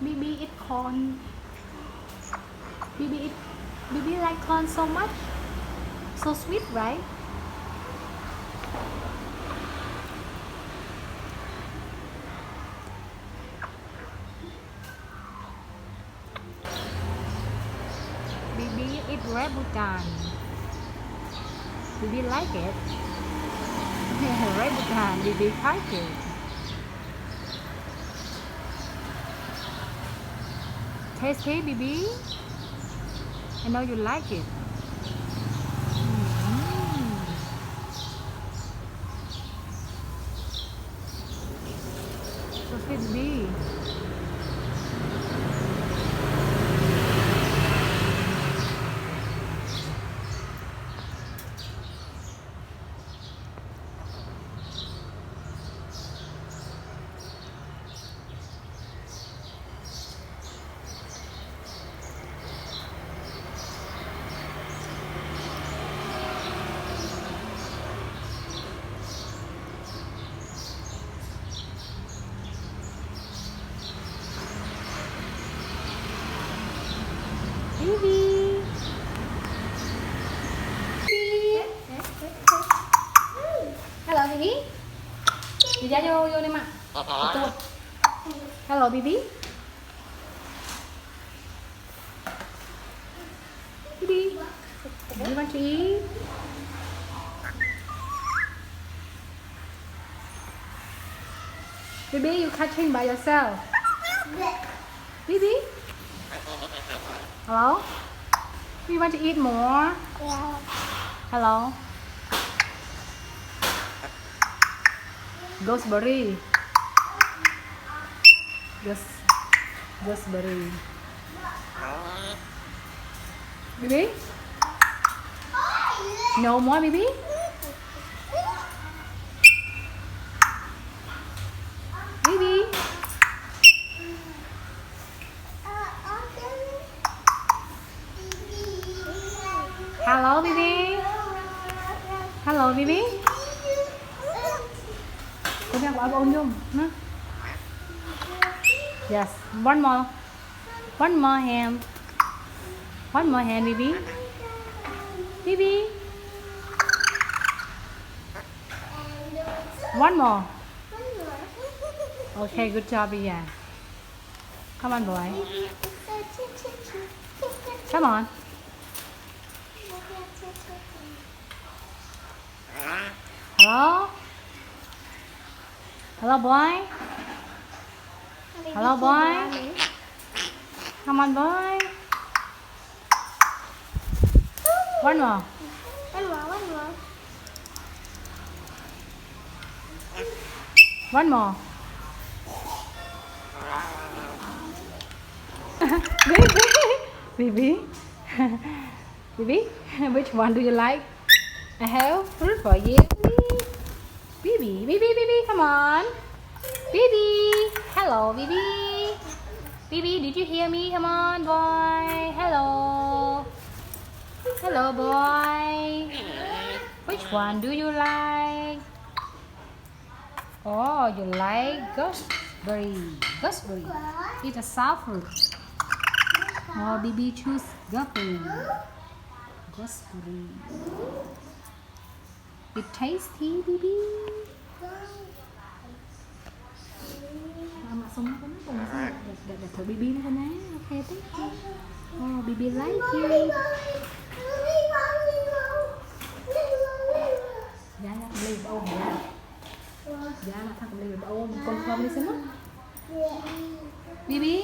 Bibi eat corn. Bibi like corn so much. So sweet, right? Bibi eat rambutan. Bibi like it. Rambutan, Bibi like it. Tasty, Bibi. I know you like it. So sweet, Bibi. Bibi. Hello, Bibi. Đi ra vô đi mà. Hello, Bibi. Bibi. You want to eat? Bibi, you catching by yourself. Bibi. Hello? You want to eat more? Yeah. Hello? Gooseberry. Gooseberry. Bibi? No more, Bibi? Bibi? Hello, Bibi. Hello, Bibi. Cô đang bảo ôm vô. Yes, one more. One more hand. One more hand, Bibi. Bibi. One more. Okay, good job, Bibi. Come on, boy. Come on. Hello? Hello, boy? Hello, boy? Come on, boy. One more. One more. Bibi. Bibi, which one do you like? I have fruit for you. Bibi, come on. Bibi, hello, Bibi. Bibi, did you hear me? Come on, boy. Hello. Hello, boy. Which one do you like? Oh, you like gooseberry. Gooseberry. It's a soft fruit. Oh, Bibi choose gooseberry. Gooseberry. It tasty, Bibi. Mà sống có cùng để thử Bibi nữa nè. Okay, thank you. Oh, Bibi like you. Dạ, lấy ôm dạ. Dạ, mà thằng lấy ôm con đi xem á. Bibi.